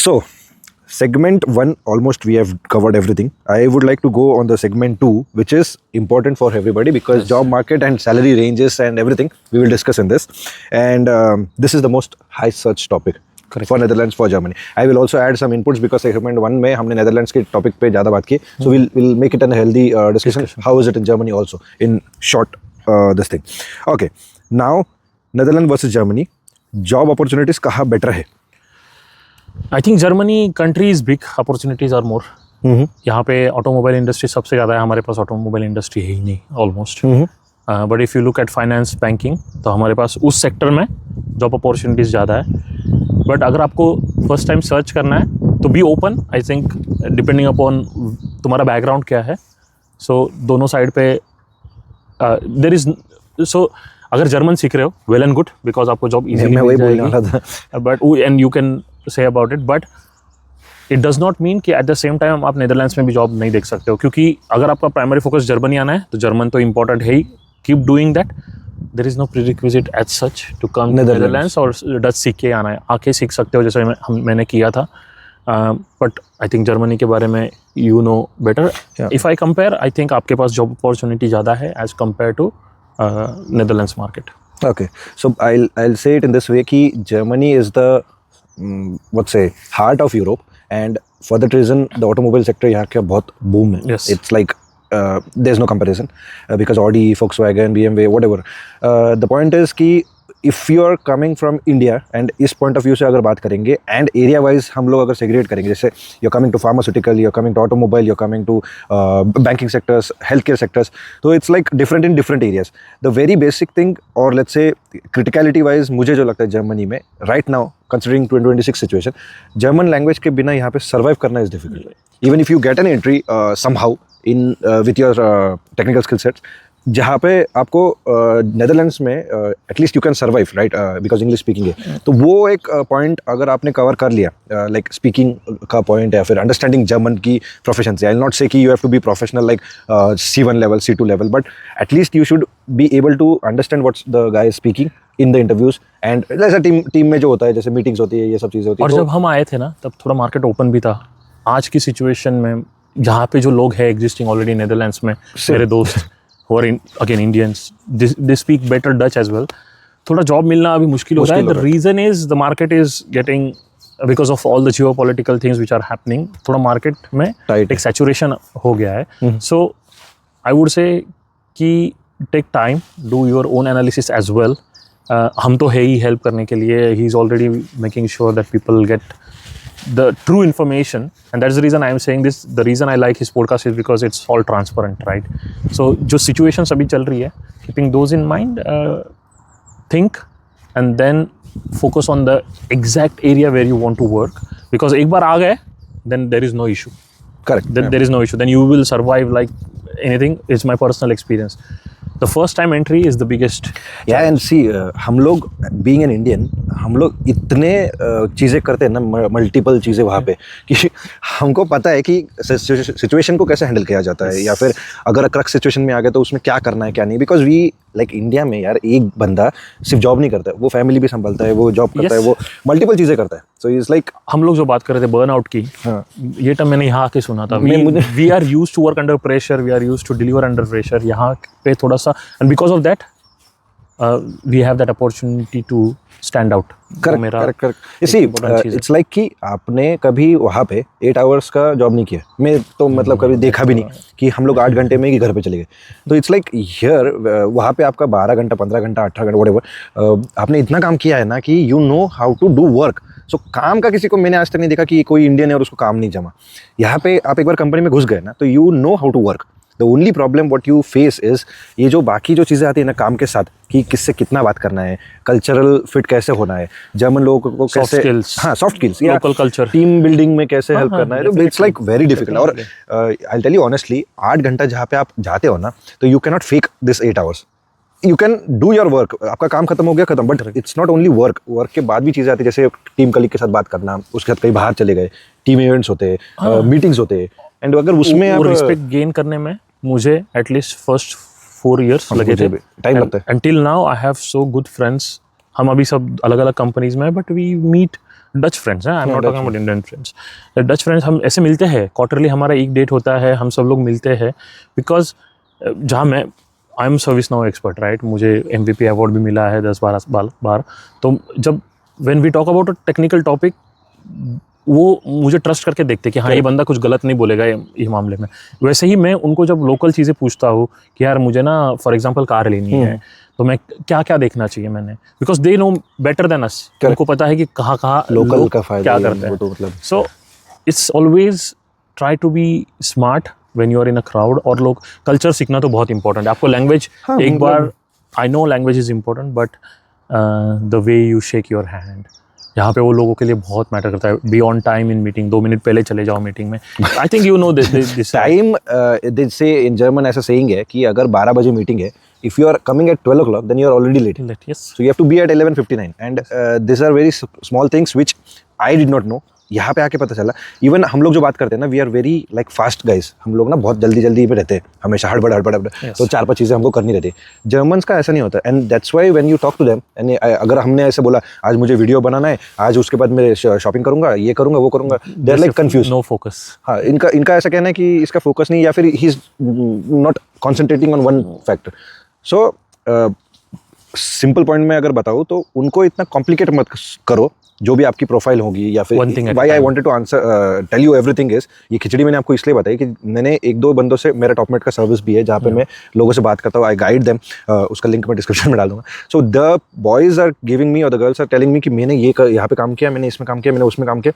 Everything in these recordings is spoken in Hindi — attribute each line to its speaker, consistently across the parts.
Speaker 1: So, segment 1 almost we have covered everything. I would like to go on the segment 2, which is important for everybody because job market and salary ranges and everything we will discuss in this. And this is the most high search topic for Netherlands, for Germany. I will also add some inputs because segment 1 में हमने Netherlands के topic पे ज़्यादा बात की. So we'll make it a healthy discussion. How is it in Germany also in short this thing. Okay, now Netherlands versus Germany. Job opportunities कहाँ better है?
Speaker 2: I think Germany country is big, opportunities are more. यहाँ पे ऑटोमोबाइल इंडस्ट्री सबसे ज़्यादा है, हमारे पास ऑटोमोबाइल इंडस्ट्री है ही नहीं almost. But if you look at finance banking तो हमारे पास उस सेक्टर में जॉब अपॉर्चुनिटीज़ ज़्यादा है. बट अगर आपको फर्स्ट टाइम सर्च करना है तो be open. I think depending upon तुम्हारा बैकग्राउंड क्या है. सो दोनों साइड पे देर इज़ सो अगर जर्मन सीख रहे हो वेल एंड गुड बिकॉज आपको जॉब इजीली मिल जाएगी. But and you can say about it. But it does not mean कि एट द सेम टाइम आप नेदरलैंड्स में भी जॉब नहीं देख सकते हो, क्योंकि अगर आपका प्राइमरी फोकस जर्मनी आना है तो जर्मन तो इंपॉर्टेंट है ही. Keep doing that. There is no prerequisite as such to come Netherlands और डच सीख के आना है. आके सीख सकते हो जैसे मैंने किया था. बट आई थिंक जर्मनी के बारे में you know better. If I compare I think आपके पास जॉब अपॉर्चुनिटी ज़्यादा है as compare to Netherlands market.
Speaker 1: Okay, so I'll say it in this way कि Germany is the what's say heart of Europe, and for that reason the automobile sector यहाँ का बहुत boom है.
Speaker 2: Yes.
Speaker 1: It's like there's no comparison because Audi, Volkswagen, BMW, whatever. The point is कि if you are coming from India and इस point of view से अगर बात करेंगे and area wise हम लोग अगर segregate करेंगे, जैसे you're coming to pharmaceutical, you're coming to automobile, you're coming to banking sectors, healthcare sectors, so it's like different in different areas. The very basic thing or let's say criticality wise मुझे जो लगता है जर्मनी में right now considering 2026 situation, German language के बिना यहाँ पे survive करना is difficult. Even if you get an entry somehow in with your technical skill sets, जहाँ पे आपको नेदरलैंड्स में at least you can survive right because English speaking है. तो वो एक पॉइंट अगर आपने कवर कर लिया लाइक स्पीकिंग का पॉइंट या फिर अंडरस्टैंडिंग जर्मन की प्रोफेशन से. आई विल नॉट से कि you have to be professional like C1 level C2 level, but at least you should be able to understand what's the guy is speaking in the interviews. And जैसे टीम में जो होता है, जैसे मीटिंग्स होती है, ये सब चीज़ें होती है.
Speaker 2: और जब हम आए थे ना तब थोड़ा मार्केट ओपन भी था. आज की सिचुएशन में जहाँ पे जो लोग हैं एग्जिस्टिंग ऑलरेडी नेदरलैंड्स में, मेरे दोस्त who are again Indians, they speak better Dutch as well. थोड़ा जॉब मिलना अभी मुश्किल हो रहा है. The reason is the market is getting because of all the geopolitical things which are happening. थोड़ा मार्केट में एक saturation हो गया है. So I would say कि take time, do your own analysis as well. हम तो है ही हेल्प करने के लिए. He is already making sure that people get the true information, and that's the reason I am saying this. The reason I like his podcast is because it's all transparent, right? So जो situations अभी चल रही है, keeping those in mind, think and then focus on the exact area where you want to work, because एक बार आ गए then there is no issue.
Speaker 1: Correct.
Speaker 2: Then there is no issue. Then you will survive like anything. It's my personal experience. The first time entry is the biggest.
Speaker 1: Yeah, and see, हम लोग being an Indian, हम लोग इतने चीज़ें करते हैं ना, मल्टीपल चीज़ें वहाँ पे, कि हमको पता है कि सिचुएशन को कैसे हैंडल किया जाता है, या फिर अगर क्रक्स सिचुएशन में आ गए तो उसमें क्या करना है क्या नहीं. बिकॉज वी लाइक इंडिया में यार एक बंदा सिर्फ जॉब नहीं करता है, वो फैमिली भी संभालता है, वो जॉब करता है, वो मल्टीपल चीज़ें करता है. सो इट्स लाइक
Speaker 2: हम लोग जो बात कर रहे थे बर्नआउट की, ये टर्म मैंने यहाँ आके सुना था. We are used to work under pressure, we are used to deliver under pressure. यहाँ पे थोड़ा सा, and because of that we have that opportunity to stand out.
Speaker 1: Correct. See it's like कि आपने कभी वहाँ पे 8 आवर्स का जॉब नहीं किया. मैं तो मतलब कभी देखा भी नहीं कि हम लोग 8 घंटे में ही घर पे चले गए. तो इट्स लाइक हियर वहाँ पे आपका 12 घंटा 15 घंटा 18 घंटा व्हाटएवर आपने इतना काम किया है ना कि you know how to do work. So काम का किसी को मैंने आज तक नहीं देखा कि कोई इंडियन है और उसको काम नहीं जमा. यहाँ पे आप एक बार कंपनी में घुस गए ना तो you know how to work. The only problem what you face is ये जो बाकी जो चीज़ें आती है ना काम के साथ, कि किससे कितना बात करना है, कल्चरल फिट कैसे होना है, जर्मन लोगों को कैसे, हाँ soft skills, local culture, team building में कैसे हेल्प करना है. It's like very difficult. और आई टेल यू ऑनेस्टली 8 घंटा जहाँ पे आप जाते हो ना तो you can not fake this 8 hours. You can do your work. आपका काम खत्म हो गया, खत्म. But it's not only work. Work के बाद भी चीज़ें आती है, जैसे टीम कलीग के साथ बात करना, उसके साथ कहीं बाहर चले गए, टीम इवेंट्स होते हैं, मीटिंग्स होते हैं. एंड अगर उसमें आप
Speaker 2: रिस्पेक्ट गेन करने में मुझे एटलीस्ट फर्स्ट 4 years लगे थे.
Speaker 1: टाइम लगता है.
Speaker 2: Until now I have so good friends. हम अभी सब अलग अलग कंपनीज में, but we meet Dutch friends हैं, I am not talking about Indian friends, Dutch friends हम ऐसे मिलते हैं, क्वार्टरली हमारा एक डेट होता है, हम सब लोग मिलते हैं, बिकॉज जहाँ मैं I am ServiceNow expert right, मुझे MVP अवार्ड भी मिला है 10-12 बार, तो जब when we talk about a technical topic वो मुझे ट्रस्ट करके देखते कि हाँ ये बंदा कुछ गलत नहीं बोलेगा ये मामले में। वैसे ही मैं उनको जब लोकल चीज़ें पूछता हूँ कि यार मुझे ना फॉर एग्जांपल कार लेनी है, तो मैं क्या क्या देखना चाहिए मैंने, because they know better than us, उनको पता है कि कहाँ कहाँ
Speaker 1: लोकल का फायदा
Speaker 2: क्या करते हैं,
Speaker 1: तो मतलब
Speaker 2: so it's always try to be smart when you are in a crowd. और लोग कल्चर सीखना तो बहुत इंपॉर्टेंट है, आपको लैंग्वेज एक बार, I know language is important, but the way you shake your hand, यहाँ पे वो लोगों के लिए बहुत मैटर करता है। Be on time in meeting, 2 minute पहले चले जाओ मीटिंग में। I think you know this
Speaker 1: time, they say in German ऐसा सेइंग है कि अगर 12 बजे मीटिंग है, if you are coming at 12 o'clock, then you are already late.
Speaker 2: Yes.
Speaker 1: So you have to be at 11:59, and these are very small things which I did not know. यहाँ पे आके पता चला। इवन हम लोग जो बात करते हैं ना, we are very like fast guys, हम लोग ना बहुत जल्दी जल्दी में रहते हैं, हमेशा हड़बड़, तो 4-5 चीज़ें हमको करनी रहती है। जर्मन्स का ऐसा नहीं होता, and that's why when you talk to them, and अगर हमने ऐसे बोला आज मुझे वीडियो बनाना है, आज उसके बाद मैं शॉपिंग करूंगा, ये करूंगा, वो करूंगा, they are like confuse,
Speaker 2: no focus.
Speaker 1: हाँ, इनका ऐसा कहना है कि इसका फोकस नहीं, या फिर he is not concentrating on one factor. So simple point में अगर बताऊँ तो उनको इतना कॉम्प्लिकेट मत करो, जो भी आपकी प्रोफाइल होगी, या फिर why I wanted to answer tell you everything is, ये खिचड़ी मैंने आपको इसलिए बताई कि मैंने 1-2 बंदों से, मेरा टॉपमेट का सर्विस भी है जहाँ पे मैं लोगों से बात करता हूँ, आई गाइड देम, उसका लिंक मैं डिस्क्रिप्शन में डाल दूंगा। So the boys are giving me और the girls are telling me कि मैंने ये यहाँ पे काम किया, मैंने इसमें काम किया, मैंने उसमें काम किया,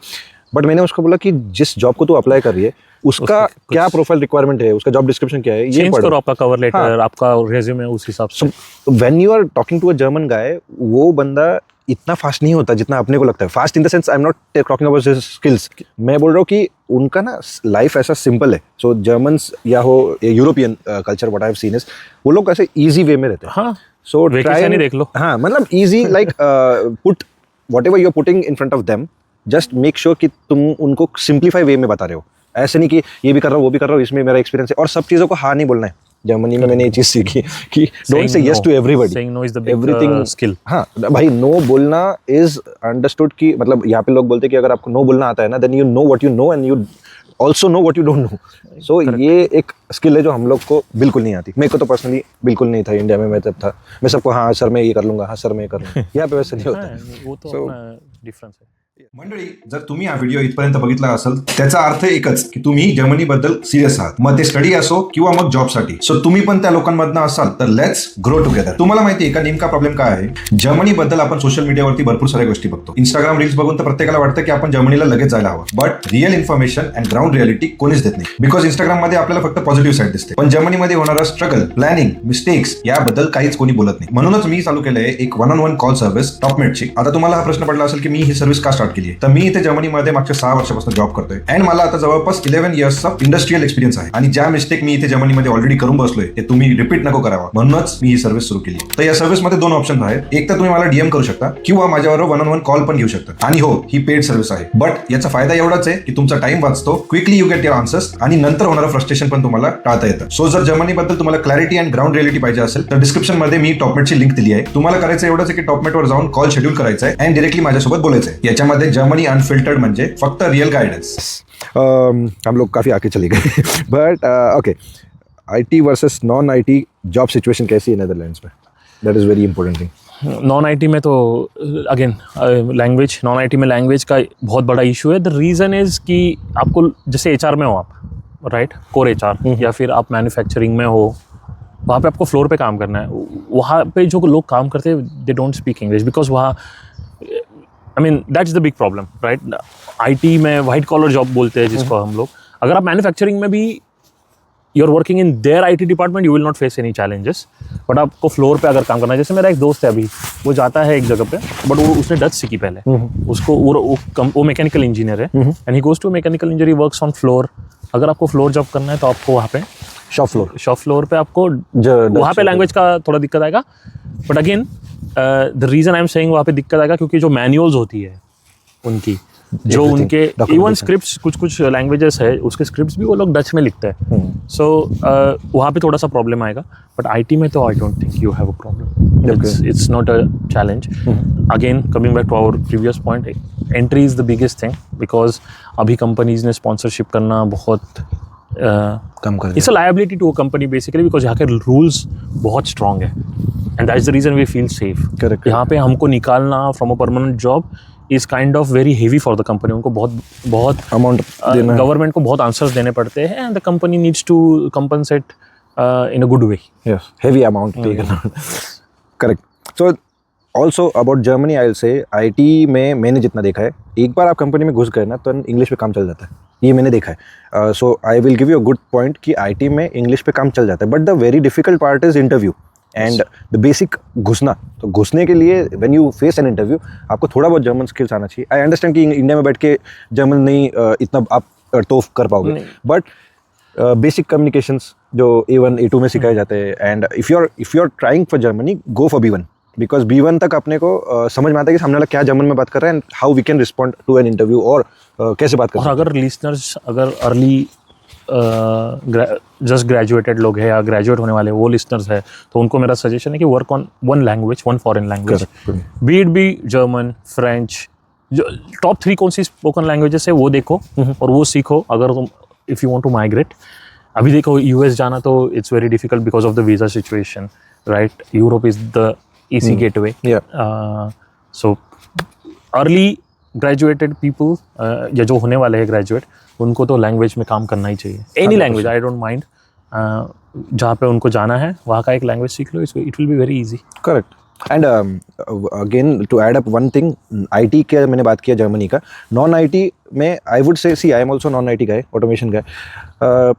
Speaker 1: बट मैंने उसको बोला कि जिस जॉब को तू अप्लाई कर रही है उसका क्या प्रोफाइल रिक्वायरमेंट है, उसका जॉब डिस्क्रिप्शन क्या है, ये
Speaker 2: पढ़ो, आपका कवर लेटर, आपका रिज्यूमे उस हिसाब से।
Speaker 1: When you are talking to a German guy, वो बंदा इतना फास्ट नहीं होता जितना अपने को लगता है। Fast in the sense, I am not talking about his skills, मैं बोल रहा हूँ कि उनका ना लाइफ ऐसा सिंपल है। सो जर्मन्स या हो European culture, what I have seen is, वो लोग ऐसे इजी वे में रहते हैं।
Speaker 2: हाँ,
Speaker 1: सो
Speaker 2: ट्राई देख लो,
Speaker 1: हाँ, मतलब easy like put whatever you are putting in front of them, just make sure कि तुम उनको सिंप्लीफाई वे में बता रहे हो। ऐसे नहीं कि ये भी कर रहा हूँ, वो भी कर रहा हूँ, इसमें मेरा एक्सपीरियंस है, और सब चीज़ों को हाँ नहीं बोलना है। जर्मनी में मैंने ये चीज़ सीखी कि don't say yes to everybody,
Speaker 2: saying no is the big
Speaker 1: everything
Speaker 2: skill.
Speaker 1: हाँ भाई, नो बोलना इज अंडरस्टूड कि मतलब यहाँ पे लोग बोलते हैं कि अगर आपको नो बोलना आता है ना, then you know what you know and you also know what you don't know. So ये एक स्किल है जो हम लोग को बिल्कुल नहीं आती। मेरे को तो पर्सनली बिल्कुल नहीं था इंडिया में, मैं तब था, मैं सबको हाँ सर मैं ये कर लूँगा, हाँ सर मैं ये कर लूँगा, यहाँ पे वैसे नहीं होता।
Speaker 2: वो तो डिफरेंस है।
Speaker 3: मंडळी, जर तुम्ही हा व्हिडिओ इथपर्यंत बघितला असेल, त्याचा अर्थ एकच की तुम्ही जर्मनीबद्दल सिरियस आहात, मग ते स्टडी असो किंवा मग जॉबसाठी। सो तुम्ही पण त्या लोकांमधनं असाल तर लेट्स ग्रो टुगेदर। तुम्हाला माहिती आहे का नेमका प्रॉब्लेम काय आहे? जर्मनीबद्दल आपण सोशल मीडियावरती भरपूर साऱ्या गोष्टी बघतो, इंस्टाग्राम रील्स बघून तर प्रत्येकाला वाटतं की आपण जर्मनीला लगेच जायला हवं, but real information and ground reality कोणीच देत नाही, बिकॉज इंस्टाग्राम मध्ये आपल्याला फक्त पॉझिटिव्ह साईड दिसते, पण जर्मनीमध्ये होणारा स्ट्रगल, प्लॅनिंग, मिस्टेक्स याबद्दल काहीच कोणी बोलत नाही। म्हणूनच मी चालू केलंय एक 1-on-1 कॉल सर्व्हिस टॉपमेटची। आता तुम्हाला हा प्रश्न पडला असेल की मी ही सर्व्हिस का स्टार्ट केली आहे, तर मी इथे जर्मनीमध्ये मागच्या 6 वर्षापासून जॉब करतोय, अँड मला आता जवळपास 11 इयर्सचा इंडस्ट्रियल एक्सपिरियन्स आहे, आणि ज्या मिस्टेक मी इथे जर्मनीमध्ये ऑलरेडी करून बसलोय ते तुम्ही रिपीट नको करावा, म्हणूनच मी ही सर्व्हिस सुरू केली। तर या सर्व्हिसमध्ये 2 ऑप्शन आहेत, एक तर तुम्ही मला डीएम करू शकता किंवा माझ्याबरोबर 1-on-1 कॉल पण घेऊ शकता, आणि हो ही पेड सर्व्हिस आहे, बट याचा फायदा एवढाच आहे की तुमचा टाइम वाचतो, quickly you get your answers, आणि नंतर होणारं फ्रस्ट्रेशन पण तुम्हाला टाळता येतं। सो जर जर्मनीबद्दल तुम्हाला क्लॅरिटी अँड ग्राउंड रियालिटी पाहिजे असेल तर डिस्क्रिप्शन मध्ये मी टॉपमेटची लिंक दिली आहे। तुम्हाला करायचं एवढंच आहे की टॉपमेटवर जाऊन कॉल शेड्यूल करायचा आहे अँड डायरेक्टली माझ्यासोबत बोलायचं आहे। याच्यामध्ये जर्मनी अनफिल्टर्ड म्हणजे फक्त रियल गाइडेंस।
Speaker 1: हम लोग काफ़ी आगे चले गए but okay, IT versus non IT job situation कैसी है नेदरलैंड्स में? That is very important thing.
Speaker 2: Non IT में तो अगेन लैंग्वेज, नॉन IT में लैंग्वेज का बहुत बड़ा इशू है। द रीज़न इज़ कि आपको जैसे HR में हो आप, राइट, कोर HR, या फिर आप मैन्युफैक्चरिंग में हो, वहाँ पे आपको फ्लोर पे काम करना है। वहाँ पे जो लोग काम करते हैं they don't speak English, because वहाँ I mean that's the big problem, right. IT में वाइट कॉलर जॉब बोलते हैं जिसको हम लोग। अगर आप मैन्युफैक्चरिंग में भी you are working in their IT department, you will not face any challenges, but आपको फ्लोर पे अगर काम करना है, जैसे मेरा एक दोस्त है अभी, वो जाता है एक जगह पे, बट वो उसने डच सीखी पहले, उसको वो मैकेनिकल इंजीनियर है, and he goes to mechanical engineer, works on floor. अगर आपको फ्लोर जॉब करना है तो आपको वहाँ पे शॉप फ्लोर पे आपको वहाँ पे लैंग्वेज का थोड़ा दिक्कत आएगा, but again the reason I am saying वहाँ पे दिक्कत आएगा क्योंकि जो मैनुअल्स होती है उनकी, जो उनके इवन स्क्रिप्ट्स, कुछ लैंग्वेजेस है उसके स्क्रिप्ट्स भी वो लोग डच में लिखते हैं। सो वहाँ पे थोड़ा सा प्रॉब्लम आएगा, बट IT में तो I don't think you have a problem. It's not a challenge. Again, coming back to our previous point, entry is the biggest thing because अभी companies ने sponsorship करना बहुत
Speaker 1: कम कर
Speaker 2: It's a liability to a company basically because यहाँ के rules बहुत strong है and that's the reason we feel safe.
Speaker 1: Correct.
Speaker 2: यहाँ पे हमको निकालना from a permanent job is kind of very heavy for the company. उनको बहुत
Speaker 1: अमाउंट देना
Speaker 2: गवर्नमेंट को बहुत आंसर्स देने पड़ते हैं and the company needs to compensate in a good way.
Speaker 1: yes heavy amount पे करना correct so also about Germany I'll say IT में मैंने जितना देखा है एक बार आप कंपनी में घुस गए ना तो इंग्लिश पे काम चल जाता है ये मैंने देखा है so I will give you a good point कि IT में इंग्लिश पे काम चल जाता है but the very difficult part is interview and the basic घुसना तो घुसने के लिए when you face an interview आपको थोड़ा बहुत जर्मन स्किल्स आना चाहिए आई अंडरस्टैंड कि इंडिया में बैठ के जर्मन नहीं इतना आप तोफ कर पाओगे बट बेसिक कम्युनिकेशंस जो A1 A2 में सिखाए जाते हैं and if you are trying for Germany go for B1 because B1 तक अपने को समझ में आता है कि सामने वाला क्या जर्मन में बात कर रहा है and how we can respond to an interview और कैसे बात कर
Speaker 2: और अगर लिसनर्स अगर अर्ली जस्ट ग्रेजुएटेड लोग हैं या ग्रेजुएट होने वाले वो लिसनर्स है तो उनको मेरा सजेशन है कि work on one language one foreign language be German French जो टॉप 3 कौन सी स्पोकन लैंग्वेजेस है वो देखो और वो सीखो अगर तुम if you want to migrate अभी देखो US जाना तो it's very difficult because of the visa situation right Europe is the easy gateway. So early graduated people या जो होने वाले हैं ग्रेजुएट उनको तो लैंग्वेज में काम करना ही चाहिए any language I don't mind जहाँ पे उनको जाना है वहाँ का एक लैंग्वेज सीख लो it will be very easy
Speaker 1: correct and again to add up one thing IT के मैंने बात किया जर्मनी का नॉन IT में I would say see I am also non IT guy automation guy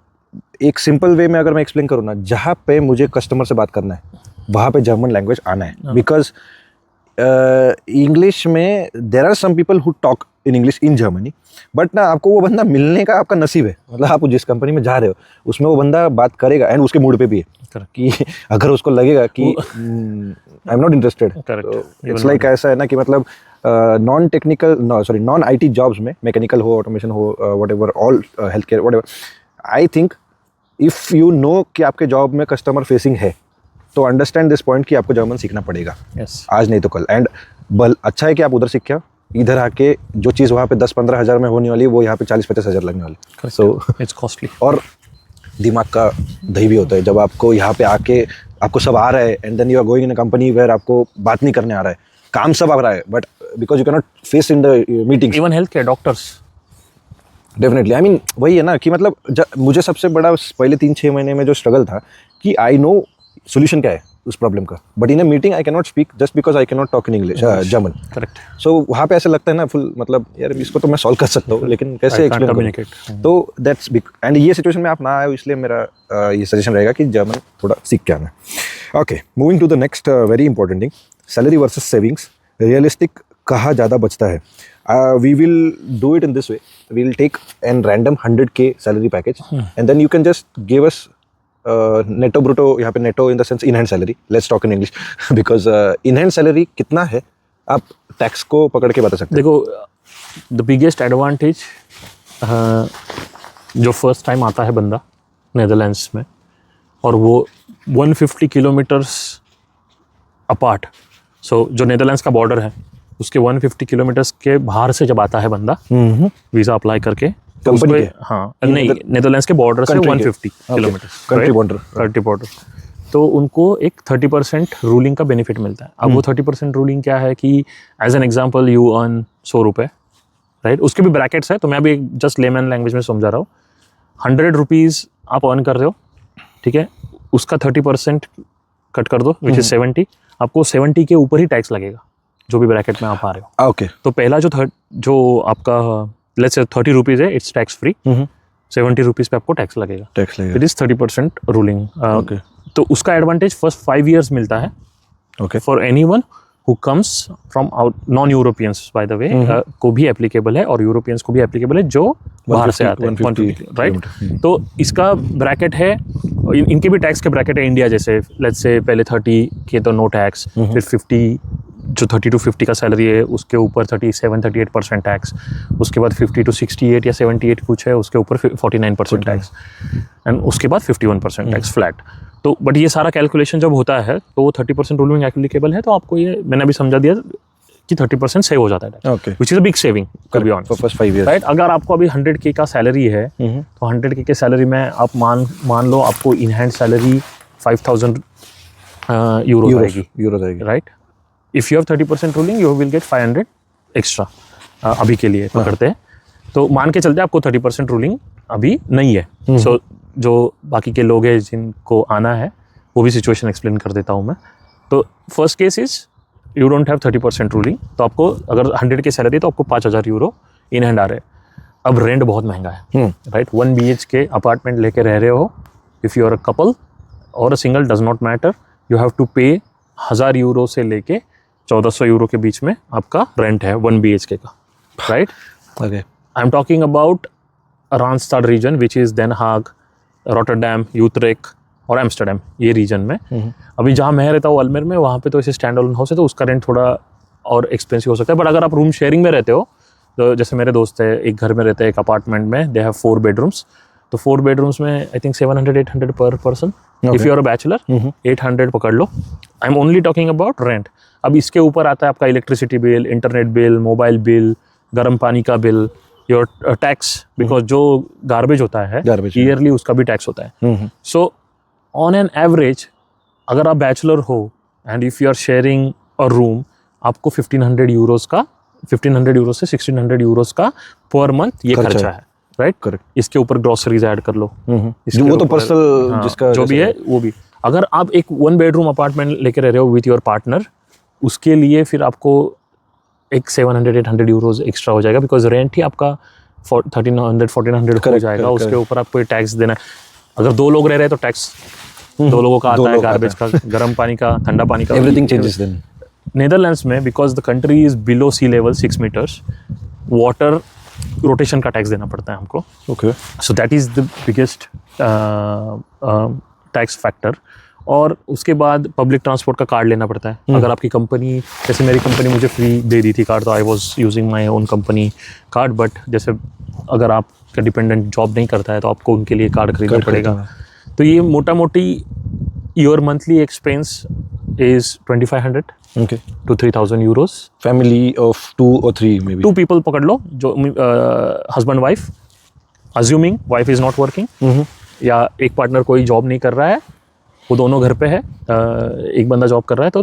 Speaker 1: एक सिंपल वे में अगर मैं एक्सप्लेन करूँ ना जहाँ पे मुझे कस्टमर से बात करना है वहाँ पे जर्मन लैंग्वेज आना है बिकॉज इंग्लिश में there are some people who talk in English in Germany but ना आपको वो बंदा मिलने का आपका नसीब है मतलब आप जिस कंपनी में जा रहे हो उसमें वो बंदा बात करेगा एंड उसके मूड पे भी है कि अगर उसको लगेगा कि आई am not interested it's like ऐसा है ना कि मतलब non technical non IT jobs में मैकेनिकल हो ऑटोमेशन हो what ever all health care what ever I think if you know कि आपके जॉब में कस्टमर फेसिंग है तो अंडरस्टैंड दिस पॉइंट कि आपको जर्मन सीखना पड़ेगा आज नहीं तो कल एंड अच्छा है कि आप उधर सीख के इधर आके जो चीज़ वहाँ पे 10-15 हज़ार में होने वाली है वो यहाँ पे 40-50 हज़ार लगने वाली सो
Speaker 2: इट्स कॉस्टली
Speaker 1: और दिमाग का दही भी होता है जब आपको यहाँ पे आके आपको सब आ रहा है and then you are going in a company where आपको बात नहीं करने आ रहा है काम सब आ रहा है but because you can not face in the meetings
Speaker 2: even health care doctors
Speaker 1: definitely I mean वही है ना कि मतलब मुझे सबसे बड़ा पहले 3-6 महीने में जो स्ट्रगल था कि आई नो सोल्यूशन क्या है उस प्रॉब्लम का but in a meeting I can not speak just because I can not talk in English German
Speaker 2: correct
Speaker 1: so वहाँ पे ऐसा लगता है ना फुल मतलब यार इसको तो मैं सॉल्व कर सकता हूँ लेकिन कैसे एक्सप्लेन करूँ तो दैट्स बिग एंड ये सिचुएशन में आप ना आए इसलिए मेरा ये सजेशन रहेगा कि जर्मन थोड़ा सीख के आना okay moving to the next very important thing salary versus savings realistic कहाँ ज़्यादा बचता है we will do it in this way we will take an random 100K salary package and then you can just give us netto brutto यहाँ पे netto in the sense in hand salary let's talk in English because in hand salary कितना है आप टैक्स को पकड़ के बता सकते हैं
Speaker 2: देखो the biggest advantage जो फर्स्ट टाइम आता है बंदा नेदरलैंड्स में और वो 150 किलोमीटर्स अपार्ट सो जो नेदरलैंड्स का बॉर्डर है उसके 150 किलोमीटर्स के बाहर से जब आता है बंदा वीज़ा अप्लाई करके
Speaker 1: कंपनी के
Speaker 2: हाँ नहीं नेदरलैंड्स के बॉर्डर से 150 किलोमीटर कंट्री बॉर्डर तो उनको एक 30% रूलिंग का बेनिफिट मिलता है अब वो 30% रूलिंग क्या है कि as an example you earn 100 रुपये राइट उसके भी ब्रैकेट्स है तो मैं अभी जस्ट लेमन लैंग्वेज में समझा रहा हूँ 100 रुपीज़ आप अर्न कर रहे हो ठीक है उसका 30% कट कर दो विच इज 70 आपको 70 के ऊपर ही टैक्स लगेगा जो भी ब्रैकेट में आप आ रहे हो
Speaker 1: ओके
Speaker 2: तो पहला जो आपका लेट्स से 30 रुपीज़ है इट्स टैक्स फ्री 70 रुपीज़ पे आपको टैक्स लगेगा इट इज़ 30% रूलिंग
Speaker 1: ओके
Speaker 2: तो उसका एडवांटेज फर्स्ट 5 years मिलता है
Speaker 1: okay
Speaker 2: for anyone who comes from out non Europeans by the way को भी एप्लीकेबल है और यूरोपियंस को भी एप्लीकेबल है जो बाहर से आते हैं 150 राइट तो इसका ब्रैकेट है इनके भी टैक्स के ब्रैकेट है इंडिया जैसे लेट्स से पहले 30 के तो नो टैक्स फिर 50 जो 30 to 50 का सैलरी है उसके ऊपर 37-38% टैक्स उसके बाद 50 to 68 या 78 कुछ है उसके ऊपर 49% टैक्स एंड उसके बाद 51% टैक्स फ्लैट तो बट ये सारा कैलकुलेशन जब होता है तो वो 30% रूलिंग एप्लीकेबल है, तो आपको ये मैंने अभी समझा दिया कि 30% सेव हो जाता है,
Speaker 1: Okay.
Speaker 2: Which is a big saving to be
Speaker 1: for
Speaker 2: honest,
Speaker 1: first 5 years.
Speaker 2: Right. अगर आपको अभी 100K का सैलरी है तो 100K के सैलरी में आप मान लो आपको इन हैंड सैलरी 5,000 यूरो आएगी,
Speaker 1: Euros आएगी.
Speaker 2: Right. If you have 30% ruling you will get 500 extra, अभी के लिए पकड़ते हैं। तो मान के चलते आपको 30% रूलिंग अभी नहीं है। सो जो बाकी के लोग हैं जिनको आना है वो भी सिचुएशन एक्सप्लेन कर देता हूँ मैं। तो first case is you don't have 30% ruling, तो आपको अगर 100K सैलरी तो आपको 5,000 यूरो इन हैंड आ रहे हैं। अब रेंट बहुत महंगा है, राइट। 1 BHK अपार्टमेंट लेके रह रहे हो, if you are a couple और a single, does not matter, you have to pay 1,000 euro से लेके 1,400 यूरो के बीच में आपका रेंट है 1 BHK का, right.
Speaker 1: Okay.
Speaker 2: I am talking about Randstad region which is Den Haag, Rotterdam, Utrecht और एम्स्टर्डम, ये रीजन में। अभी जहाँ मैं रहता हूँ अल्मेर में, वहाँ पे तो ऐसे स्टैंड अलोन हाउस है तो उसका रेंट थोड़ा और एक्सपेंसिव हो सकता है। बट अगर आप रूम शेयरिंग में रहते हो, तो जैसे मेरे दोस्त है, एक घर में रहते हैं, एक अपार्टमेंट में, दे हैव 4 bedrooms, तो 4 bedrooms में आई थिंक 700-800 पर person. If you are a bachelor 800 पकड़ लो। I am only talking about rent. अब इसके ऊपर आता है आपका electricity bill, internet bill, mobile bill, गर्म पानी का बिल, योर टैक्स, बिकॉज जो गार्बेज होता है
Speaker 1: Garbage,
Speaker 2: ईयरली उसका भी टैक्स होता है। सो ऑन एन एवरेज अगर आप बैचलर हो and if you are sharing a room, आपको 1,500 यूरोज़ का, 1,500 यूरो से 1,600 यूरोज़ का पर मंथ ये खर्चा है, राइट।
Speaker 1: Correct.
Speaker 2: इसके ऊपर ग्रॉसरीज ऐड कर लो, इसके
Speaker 1: वो तो
Speaker 2: ऊपर-
Speaker 1: पर्सनल
Speaker 2: हाँ,
Speaker 1: जिसका
Speaker 2: जो भी है वो भी। अगर आप एक 1 bedroom अपार्टमेंट लेके रह रहे हो विथ योर पार्टनर, उसके लिए फिर आपको एक 700-800 यूरोज एक्स्ट्रा हो जाएगा, बिकॉज रेंट ही आपका 1,300-1,400 हो
Speaker 1: Correct,
Speaker 2: जाएगा।
Speaker 1: correct,
Speaker 2: उसके ऊपर आपको टैक्स देना है। अगर 2 लोग रह रहे हैं तो टैक्स 2 लोगों का
Speaker 1: दो
Speaker 2: आता है,
Speaker 1: लोग का
Speaker 2: गार्बेज का, गर्म पानी का, ठंडा पानी का,
Speaker 1: everything changes then.
Speaker 2: नेदरलैंड्स में because the country is below sea level 6 meters, water rotation का टैक्स देना पड़ता है हमको।
Speaker 1: Okay.
Speaker 2: So that is the biggest tax factor. और उसके बाद पब्लिक ट्रांसपोर्ट का कार्ड लेना पड़ता है। अगर आपकी कंपनी, जैसे मेरी कंपनी मुझे फ्री दे दी थी कार्ड, तो I was using my own company card. But जैसे अगर आपका डिपेंडेंट जॉब नहीं करता है तो आपको उनके लिए कार्ड खरीदना पड़ेगा। तो ये मोटा मोटी your monthly expense is 2,500
Speaker 1: Okay.
Speaker 2: to 3,000 euros.
Speaker 1: Family of 2 or 3 maybe.
Speaker 2: 2 people पकड़ लो, जो husband wife, assuming wife is not working, या एक पार्टनर कोई जॉब नहीं कर रहा है, वो दोनों घर पे है, एक बंदा जॉब कर रहा है, तो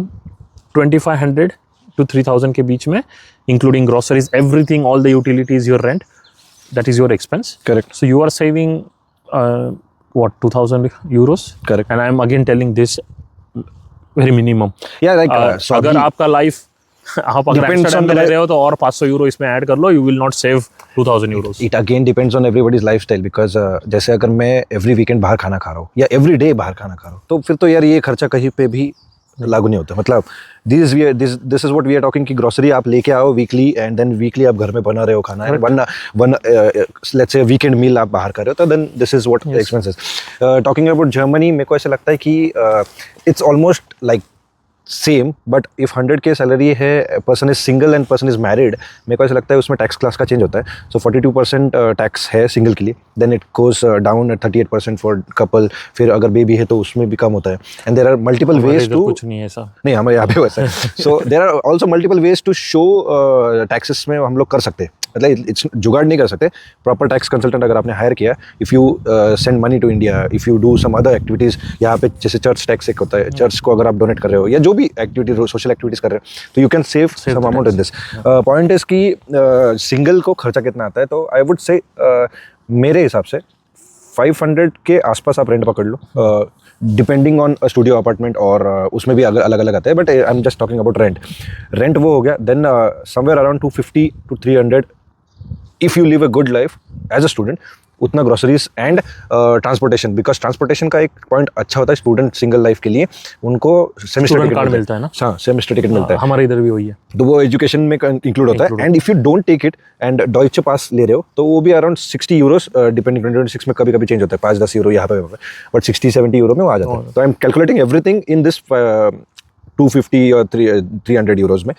Speaker 2: 2,500 to 3,000 के बीच में, including groceries, everything, all the utilities, your rent, that is your expense.
Speaker 1: Correct.
Speaker 2: So you are saving what 2,000 euros,
Speaker 1: Correct.
Speaker 2: and I am again telling this very minimum.
Speaker 1: Yeah, like
Speaker 2: अगर आपका लाइफ आप अगर
Speaker 1: Depends
Speaker 2: एम्स्टर्डम
Speaker 1: on
Speaker 2: में
Speaker 1: the
Speaker 2: रह रहे हो तो और 500 यूरो इसमें ऐड कर लो, you will not save 2,000 euros.
Speaker 1: It again depends on everybody's lifestyle, because जैसे अगर मैं एवरी वीकेंड बाहर खाना खा रहा हूँ या एवरी डे बाहर खाना खा रहा हूँ, तो फिर तो यार ये खर्चा कहीं पे भी लागू नहीं होता। मतलब this is what we are talking कि ग्रोसरी आप लेके आओ वीकली, एंड देन वीकली आप घर में बना रहे हो खाना, one let's say weekend meal आप बाहर कर रहे हो, तो then this is what expenses. Talking about Germany, मेरे को ऐसा लगता है कि it's almost like same, but if 100K salary है, person is single and person is married, मेरे को ऐसा लगता है उसमें टैक्स क्लास का चेंज होता है। सो 42% टैक्स है सिंगल के लिए, then it goes down at 38% for couple, फिर अगर बेबी है तो उसमें भी कम होता है। And there are multiple ways to,
Speaker 2: कुछ नहीं है ऐसा,
Speaker 1: नहीं हमारे यहाँ पे वैसा है। So there are also multiple ways to show taxes में हम लोग कर सकते हैं, मतलब इट्स जुगाड़ नहीं कर सकते। प्रॉपर टैक्स कंसल्टेंट अगर आपने हायर किया, if you send money to India, if you do some other activities, यहाँ पे जैसे चर्च टैक्स एक होता है, चर्च को अगर आप डोनेट कर रहे हो या जो भी एक्टिविटी सोशल एक्टिविटीज़ कर रहे हो, तो you can save some amount in this. Point is कि सिंगल को खर्चा कितना आता है, तो आई वुड से मेरे हिसाब से 500 के आसपास आप रेंट पकड़ लो, डिपेंडिंग ऑन स्टूडियो अपार्टमेंट, और उसमें भी अलग अलग आता है, but I am just talking about rent वो हो गया। Then somewhere around 250 to 300 if you live a good life as a student, उतना groceries and transportation, because transportation का एक पॉइंट अच्छा होता है स्टूडेंट सिंगल लाइफ के लिए, उनको सेमेस्टर टिकट
Speaker 2: कार्ड मिलता है ना।
Speaker 1: हाँ, सेमेस्टर टिकट मिलता है,
Speaker 2: हमारे इधर भी वही है,
Speaker 1: तो वो एजुकेशन में इंक्लूड होता है। And if you don't take it and Deutsche pass ले रहे हो, तो वो भी अराउंड 60 यूरोस, डिपेंडिंग 2026 में कभी कभी चेंज होता है, 5-10 यूरो यहाँ पे, बट 60-70 यूरो में वो आ जाता है। तो I am calculating everything in this 250 और 300 यूरोज में।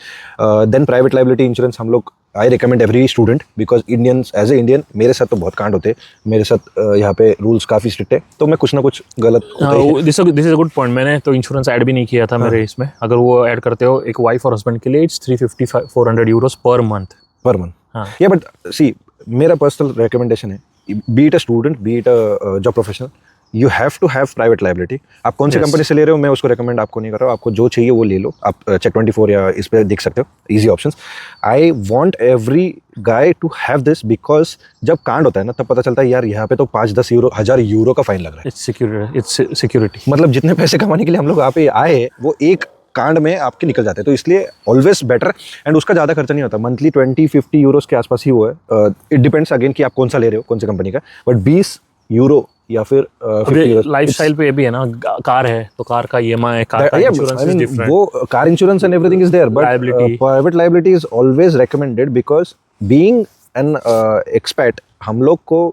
Speaker 1: देन प्राइवेट लाइबिलिटी इंश्योरेंस हम लोग I recommend every student because Indians as a Indian मेरे साथ तो बहुत कांड होते हैं, मेरे साथ यहाँ पे रूल्स काफ़ी स्ट्रिक्ट है, तो मैं कुछ ना कुछ गलत
Speaker 2: this is a good point. मैंने तो इंश्योरेंस ऐड भी नहीं किया था मेरे इसमें. अगर वो ऐड करते हो एक वाइफ और हस्बैंड के लिए, इट्स 350-400 euros पर मंथ. हाँ.
Speaker 1: या बट सी मेरा पर्सनल रिकमेंडेशन है, be it a student be it a job professional, you have to have private liability. आप कौन सी कंपनी से ले रहे हो मैं उसको रिकमेंड आपको नहीं कर रहा हूँ, आपको जो चाहिए वो ले लो. आप Check24 या इस पर देख सकते हो, easy options. I want every guy to have this because जब कांड होता है ना तब पता चलता है यार यहाँ पे तो 5-10 यूरो 1000 यूरो का फाइन लग रहा है.
Speaker 2: It's security.
Speaker 1: मतलब जितने पैसे कमाने के लिए हम लोग यहाँ पे आए हैं वो एक कांड में आपके निकल जाते हैं. तो इसलिए ऑलवेज बेटर, एंड उसका ज़्यादा खर्चा नहीं होता. मंथली 20-50 यूरोस के आसपास ही हुआ है. इट डिपेंड्स अगेन कि आप कौन सा ले रहे हो, कौन सी कंपनी का. बट 20 यूरो या फिर 50 यूरो.
Speaker 2: लाइफस्टाइल पे ये भी है ना, कार है तो कार का EMI, कार का इंश्योरेंस इज डिफरेंट.
Speaker 1: वो car insurance and everything is there, but private liability is always recommended because being an expat हम लोग को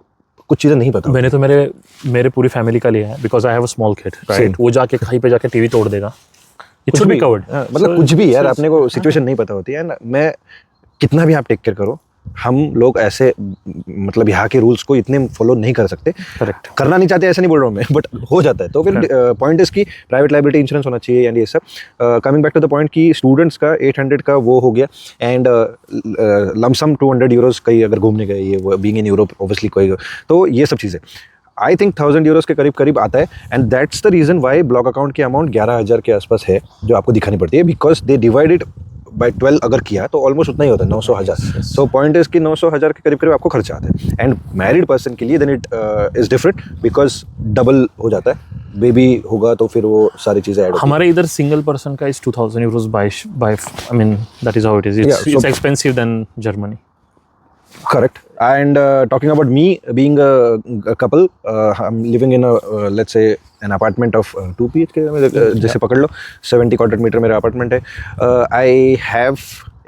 Speaker 1: कुछ चीज़ें नहीं पता.
Speaker 2: मैंने तो मेरे पूरी फैमिली का लिया है because I have a small kid, right. वो जाके कहीं पे जाके टीवी तोड़ देगा. It should be covered.
Speaker 1: मतलब कुछ भी यार, अपने को सिचुएशन नहीं पता होती है ना. मैं कितना भी आप टेक केयर करो, हम लोग ऐसे मतलब यहाँ के रूल्स को इतने फॉलो नहीं कर सकते.
Speaker 2: करेक्ट.
Speaker 1: करना नहीं चाहते ऐसा नहीं बोल रहा हूँ मैं, बट हो जाता है. तो फिर पॉइंट इज कि प्राइवेट लाइबिलिटी इंश्योरेंस होना चाहिए एंड ये सब. Coming back to the point कि स्टूडेंट्स का 800 का वो हो गया एंड लमसम 200 यूरोस कहीं अगर घूमने गए, ये बीइंग इन यूरोप ऑब्वियसली कोई, तो ये सब चीज़ें आई थिंक 1000 यूरोस के करीब आता है. And that's the reason why block account की अमाउंट 11,000 के आसपास है जो आपको दिखानी पड़ती है, बिकॉज दे डिवाइडेड बाय 12 अगर किया तो ऑलमोस्ट उतना ही होता है, 900,000. सो पॉइंट इज कि 900,000 के करीब आपको खर्चा आता है. एंड मैरिड पर्सन के लिए then it is different because double हो जाता है. बेबी होगा तो फिर वो सारी चीज़ें ऐड.
Speaker 2: हमारे इधर सिंगल पर्सन का is 2000 euros by I mean that is how it is. It's expensive than Germany.
Speaker 1: Correct. And talking about me being a couple, I'm living in a let's say an apartment of 2 BHK. जैसे पकड़ लो 70 quadrat meter मेरा apartment है. I have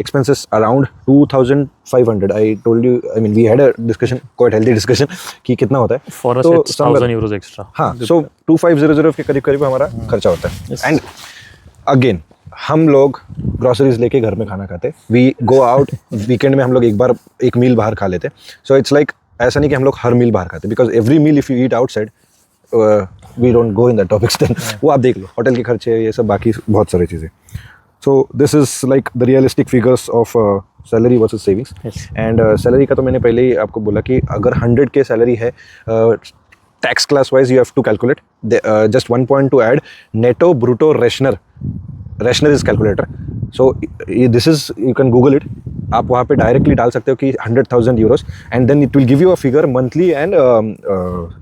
Speaker 1: expenses around 2,500. I told you, I mean we had a discussion, quite healthy discussion कि कितना होता है.
Speaker 2: For us it's 1000 euros extra.
Speaker 1: हाँ, so 2500 के करीब हमारा खर्चा होता है. And again हम लोग ग्रोसरीज लेके घर में खाना खाते. वी गो आउट वीकेंड में हम लोग एक मील बाहर खा लेते. सो इट्स लाइक ऐसा नहीं कि हम लोग हर मील बाहर खाते, because every meal if you eat outside we don't go in that topics. Then वो आप देख लो, होटल के खर्चे ये सब बाकी बहुत सारी चीज़ें. सो this is like the realistic figures of salary versus savings. And salary का तो मैंने पहले ही आपको बोला कि अगर 100 के सैलरी है, tax class wise you have to calculate. Just 1 point to add, नेटो ब्रूटो रेशनर is calculator. So this is, you can Google it. आप वहाँ पे डायरेक्टली डाल सकते हो कि 100,000 euros and then it will give you a figure monthly and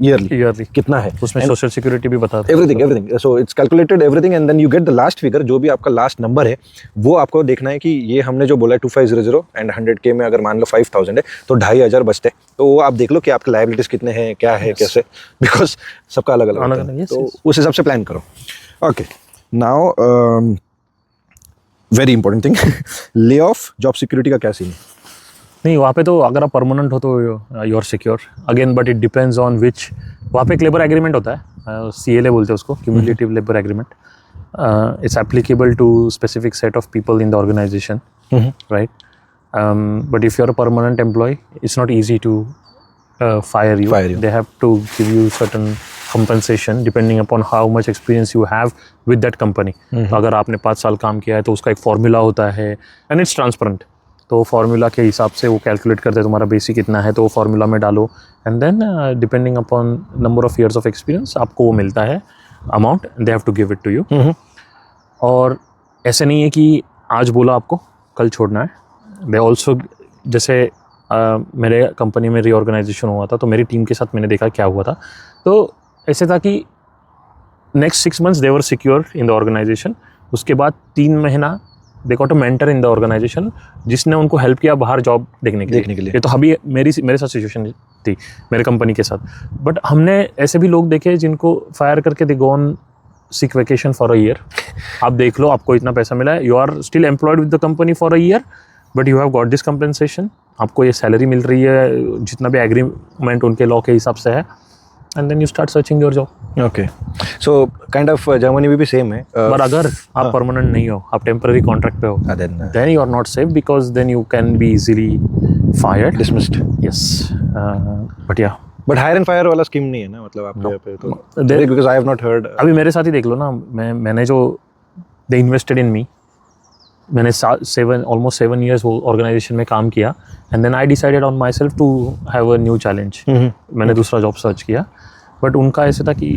Speaker 1: yearly कितना है.
Speaker 2: उसमें सोशल सिक्योरिटी भी बता दो.
Speaker 1: Everything. So it's calculated everything and then you get the last figure. जो भी आपका लास्ट नंबर है वो आपको देखना है कि ये हमने जो बोला है 2500 एंड 100K में अगर मान लो 5,000 है तो 2,500 बचते हैं. तो वो आप देख लो कि आपके लायबिलिटीज कितने हैं, क्या है, कैसे, बिकॉज सबका अलग अलग होता है. तो उस हिसाब से प्लान करो. Okay, now very important thing, lay off job security का क्या सीन है?
Speaker 2: नहीं, वहाँ पे तो अगर आप परमानेंट हो तो you are secure again, but it depends on which. वहाँ पे एक लेबर एग्रीमेंट होता है, CLA बोलते हैं उसको, cumulative labour agreement. It's applicable to specific set of people in the organisation, right. But if you are a permanent employ, it's not easy to fire you. They have to give you certain compensation depending upon how much experience you have with that company. तो अगर आपने 5 साल काम किया है तो उसका एक फॉर्मूला होता है एंड इट्स ट्रांसपेरेंट. तो फॉर्मूला के हिसाब से वो कैलकुलेट करते हैं तुम्हारा बेसिक कितना है, तो वो फॉर्मूला में डालो and then depending upon number of years of experience आपको वो मिलता है amount. They have to give it to you. और ऐसे नहीं है कि आज बोला आपको कल छोड़ना है. दे ऑल्सो, जैसे मेरे कंपनी में रीऑर्गेनाइजेशन हुआ था तो मेरी टीम के साथ मैंने देखा क्या हुआ था. तो ऐसे था कि next 6 months they were secure in the organisation. उसके बाद 3 महीना they got a mentor in the organisation जिसने उनको हेल्प किया बाहर जॉब देखने के लिए. ये तो अभी मेरे साथ सिचुएशन थी मेरे कंपनी के साथ. बट हमने ऐसे भी लोग देखे जिनको फायर करके they go on sick vacation for a year. आप देख लो, आपको इतना पैसा मिला है, you are still employed with the company for a year, but you have got this compensation. आपको ये सैलरी मिल रही है जितना भी एग्रीमेंट उनके लॉ के हिसाब से है, and then you start searching your job.
Speaker 1: Okay, so kind of Germany में भी सेम है.
Speaker 2: पर अगर आप परमानेंट नहीं हो, आप टेम्पररी कॉन्ट्रैक्ट पे हो, then you are not safe because then you can be easily fired.
Speaker 1: dismissed.
Speaker 2: Yes, but yeah.
Speaker 1: But hire and fire वाला स्कीम नहीं है ना, मतलब आपके यहाँ पे तो.
Speaker 2: There-
Speaker 1: because I have not heard.
Speaker 2: अभी मेरे साथ ही देख लो ना, मैंने जो दे इन्वेस्टेड इन मी, मैंने ऑलमोस्ट 7 years वो ऑर्गेनाइजेशन में काम किया, and then I decided on my self to have a new challenge. मैंने दूसरा जॉब सर्च किया, बट उनका ऐसे था कि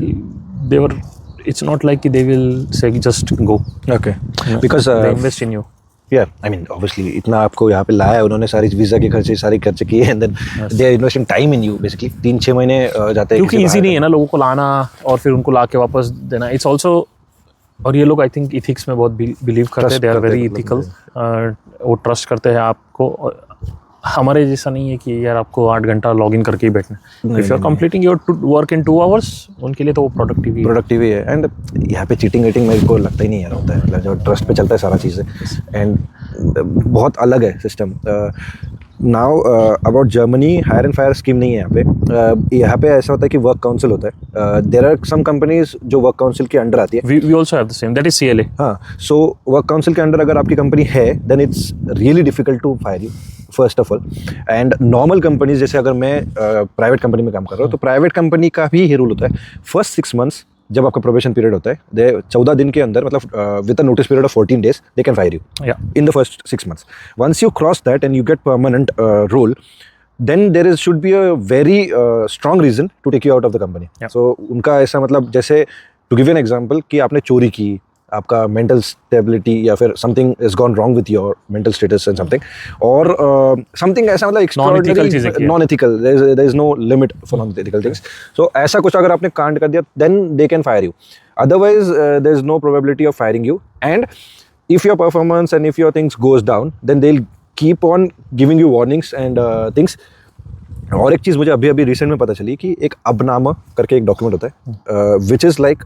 Speaker 2: देवर, इट्स नॉट लाइक कि they will say just go.
Speaker 1: Okay. Because
Speaker 2: they invest in you.
Speaker 1: यार आई मीन ऑब्वियसली इतना आपको यहाँ पे लाया है उन्होंने, सारी वीज़ा के खर्चे सारे खर्चे किए, and then they are investing time in you basically. 3-6 महीने जाते हैं
Speaker 2: क्योंकि ईजी नहीं है ना लोगों को लाना और फिर उनको ला के वापस देना. इट्स ऑल्सो, और ये लोग आई थिंक इथिक्स में बहुत बिलीव करते हैं. They are very ethical. वो ट्रस्ट करते हैं आपको. और हमारे जैसा नहीं है कि यार आपको 8 घंटा लॉग इन करके ही बैठना. If you are completing your work in 2 hours, उनके लिए तो वो प्रोडक्टिव
Speaker 1: है. एंड यहाँ पे चीटिंग वेटिंग मेरे को लगता ही नहीं यार होता है, मतलब जो ट्रस्ट पे चलता है सारा चीज़ें. एंड बहुत अलग है system. Now about Germany, hire and fire scheme नहीं है यहाँ पे. यहाँ पे ऐसा होता है कि वर्क काउंसिल होता है. देयर आर सम कंपनीज जो वर्क काउंसिल के अंडर आती है.
Speaker 2: We also have the same, that is CLA.
Speaker 1: हाँ, सो वर्क काउंसिल के अंडर अगर आपकी कंपनी है then it's really difficult to fire you first of all. And normal companies, जैसे अगर मैं प्राइवेट कंपनी में काम कर रहा हूँ, तो प्राइवेट कंपनी का भी ये रूल होता है, फर्स्ट 6 months जब आपका प्रोबेशन पीरियड होता है, 14 दिन के अंदर, मतलब with a notice period of 14 days they can fire you in the first 6 months. Once you cross that and you get permanent role, then there is should be a very strong reason to take you out of the company. So उनका ऐसा, मतलब जैसे to give you an example कि आपने चोरी की, आपका mental stability या फिर something has gone wrong with your mental status and something, और something ऐसा, मतलब extraordinary non-ethical, there is no limit for non-ethical things. So ऐसा कुछ अगर आपने कांड कर दिया then they can fire you. Otherwise there is no probability of firing you, and if your performance and if your things goes down then they'll keep on giving you warnings and things. और एक चीज़ मुझे अभी अभी रिसेंट में पता चली कि एक अबनामा करके एक डॉक्यूमेंट होता है which is like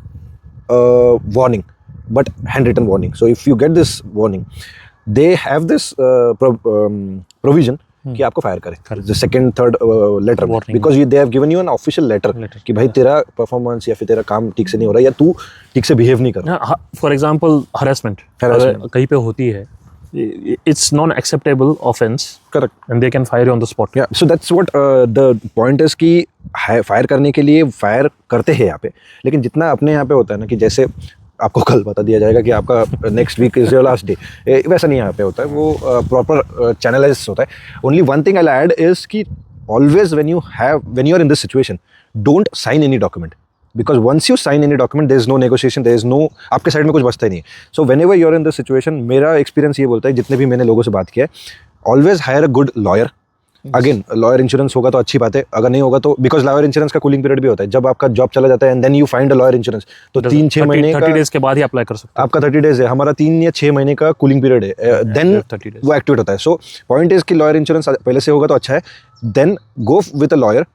Speaker 1: warning but handwritten warning. So if you get this warning they have this provision कि आपको फायर करे the second third letter, because they have given you an official letter कि भाई तेरा परफॉर्मेंस या फिर तेरा काम ठीक से नहीं हो रहा, या तू ठीक से बिहेव नहीं कर रहा.
Speaker 2: फॉर एग्जाम्पल हरेसमेंट कहीं पे होती है, it's non-acceptable offense.
Speaker 1: Correct.
Speaker 2: And they can fire you on the spot.
Speaker 1: Yeah, so that's what the point is कि फायर करने के लिए फायर करते हैं यहाँ पे, लेकिन जितना अपने यहाँ पे होता है ना कि जैसे आपको कल बता दिया जाएगा कि आपका next week is your last day, वैसा नहीं यहाँ पे होता है. वो प्रॉपर चैनलाइज होता है. Only one thing I add is कि always when you are in this situation don't sign any document, because once you sign any document there is no negotiation, there is no, आपके साइड में कुछ बचता ही नहीं. so whenever you are in this situation, मेरा एक्सपीरियंस ये बोलता है, जितने भी मैंने लोगों से बात किया है, always hire a good lawyer. Again lawyer insurance होगा तो अच्छी बात है, अगर नहीं होगा तो, बिकॉज लॉयर इंश्योरेंस का कूलिंग पीरियड भी होता है. जब आपका जॉब चला जाता है and then you find a lawyer insurance, तो 3-6 महीने
Speaker 2: 30 days के बाद ही अप्लाई कर सकते.
Speaker 1: आपका 30 days है, हमारा 3 या 6 महीने का कूलिंग पीरियड है, देन वो एक्टिवेट होता है. सो पॉइंट इज कि लॉयर इंश्योरेंस पहले से होगा तो अच्छा है. Then go with a lawyer,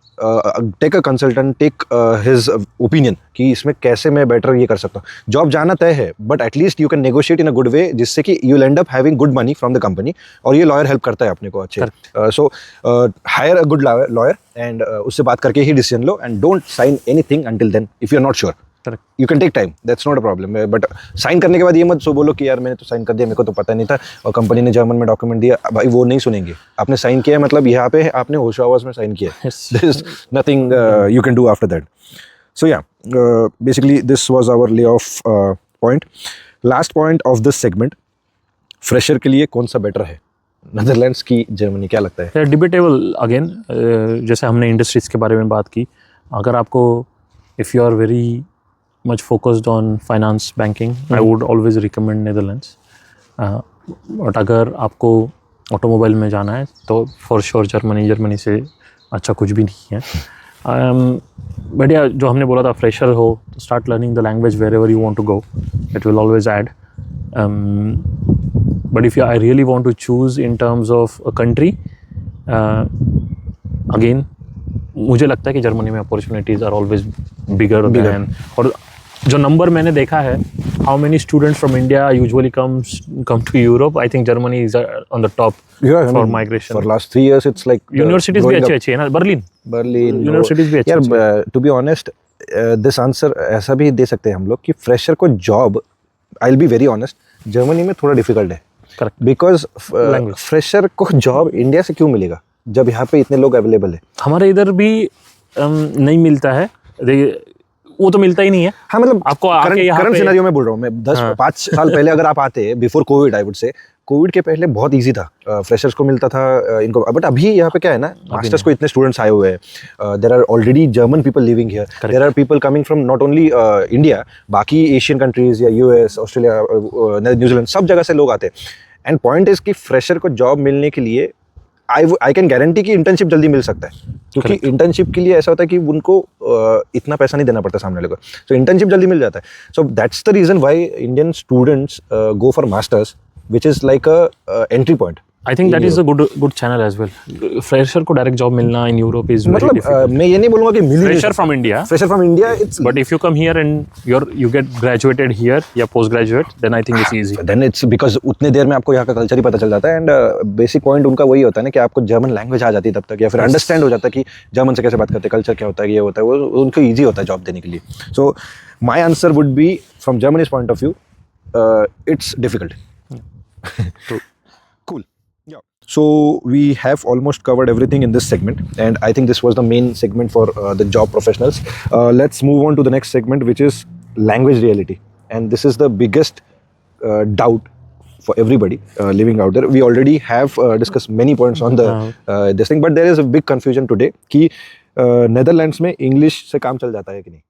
Speaker 1: take a consultant, take his opinion कि इसमें कैसे मैं बेटर ये कर सकता हूँ. जॉब जाना तय है but at least you can negotiate in a good way, जिससे कि you will end up having good money from the company, और ये लॉयर हेल्प करता है अपने को अच्छे. So hire a good lawyer and उससे बात करके ही डिसीजन लो, and don't sign anything until then if you are not sure. You can take time, that's not a problem, but sign करने के बाद ये मत सो बोलो कि यार मैंने तो साइन कर दिया, मेरे को तो पता नहीं था और कंपनी ने जर्मन में डॉक्यूमेंट दिया. भाई वो नहीं सुनेंगे. आपने साइन किया है, मतलब यहाँ पे आपने होश आवाज में साइन किया है. There is nothing you can do after that. So yeah basically this was our lay off point. Last point of this segment, fresher के लिए कौन सा बेटर है, नेदरलैंड्स की जर्मनी, क्या लगता है?
Speaker 2: Debatable again. जैसे हमने इंडस्ट्रीज के बारे में बात की, अगर आपको if you are very much focused on finance banking, I would always recommend Netherlands. But अगर आपको ऑटोमोबाइल में जाना है तो for sure जर्मनी से अच्छा कुछ भी नहीं है. But yeah, जो हमने बोला था, फ्रेशर हो तो start learning the language wherever you want to go. It will always add. But if I really want to choose in terms of a country, again मुझे लगता है कि जर्मनी में opportunities are always bigger than. और जो नंबर मैंने देखा है, how many students from India usually come to Europe, I think Germany is on the top for migration.
Speaker 1: For last 3 years it's like
Speaker 2: universities भी अच्छी है ना, बर्लिन
Speaker 1: यूनिवर्सिटीज
Speaker 2: भी अच्छी.
Speaker 1: यार to be honest, this answer ऐसा भी दे सकते हैं हम लोग कि फ्रेशर को job, I will be very honest, Germany में थोड़ा डिफिकल्ट है,
Speaker 2: करेक्ट।
Speaker 1: Because
Speaker 2: Language.
Speaker 1: फ्रेशर को जॉब इंडिया से क्यों मिलेगा जब यहाँ पे इतने लोग अवेलेबल है।
Speaker 2: हमारे इधर भी नहीं मिलता है, वो तो मिलता ही नहीं है।
Speaker 1: हाँ मतलब
Speaker 2: आपको आके यहाँ
Speaker 1: करंट
Speaker 2: पे-
Speaker 1: सिनेरियो में बोल रहा हूँ मैं, 10-5 साल पहले अगर आप आते बिफोर कोविड, आई वुड से कोविड के पहले बहुत इजी था, फ्रेशर्स को मिलता था इनको, बट अभी यहाँ पे क्या है ना, मास्टर्स को इतने स्टूडेंट्स आए हुए हैं, there are already German people living here, there are people coming from not only India, बाकी एशियन कंट्रीज या यूएस, ऑस्ट्रेलिया, न्यूजीलैंड, सब जगह से लोग आते हैं। एंड पॉइंट इज कि फ्रेशर को जॉब मिलने के लिए आई कैन गारंटी कि इंटर्नशिप जल्दी मिल सकता है, क्योंकि इंटर्नशिप के लिए ऐसा होता है कि उनको इतना पैसा नहीं देना पड़ता सामने वाले को, सो इंटर्नशिप जल्दी मिल जाता है। So that's the reason why Indian students go for masters, which is like a entry point.
Speaker 2: I think that is a good channel as well. Fresher को डायरेक्ट जॉब मिलना इन यूरोप इज वेरी
Speaker 1: मतलब
Speaker 2: डिफिकल्ट।
Speaker 1: मैं ये नहीं बोलूंगा कि मिल
Speaker 2: fresher from India,
Speaker 1: fresher from India it's,
Speaker 2: but if you come here and you get graduated here या post graduate, then I think it's easy.
Speaker 1: Then it's because उतने देर में आपको यहाँ का कल्चर ही पता चल जाता है। एंड बेसिक पॉइंट उनका वही होता है ना कि आपको जर्मन लैंग्वेज आ जाती है तब तक, या फिर अंडरस्टैंड हो जाता है कि जर्मन से कैसे बात करते हैं, कल्चर क्या होता है, ये होता है, वो उनको ईजी होता है जॉब देने के लिए। So my answer would be from Germany's point of view, it's difficult. Cool. Yeah. So we have almost covered everything in this segment, and I think this was the main segment for the job professionals. Let's move on to the next segment, which is language reality, and this is the biggest doubt for everybody living out there. We already have discussed many points on the this thing, but there is a big confusion today कि Netherlands में English से काम चल जाता है कि नहीं।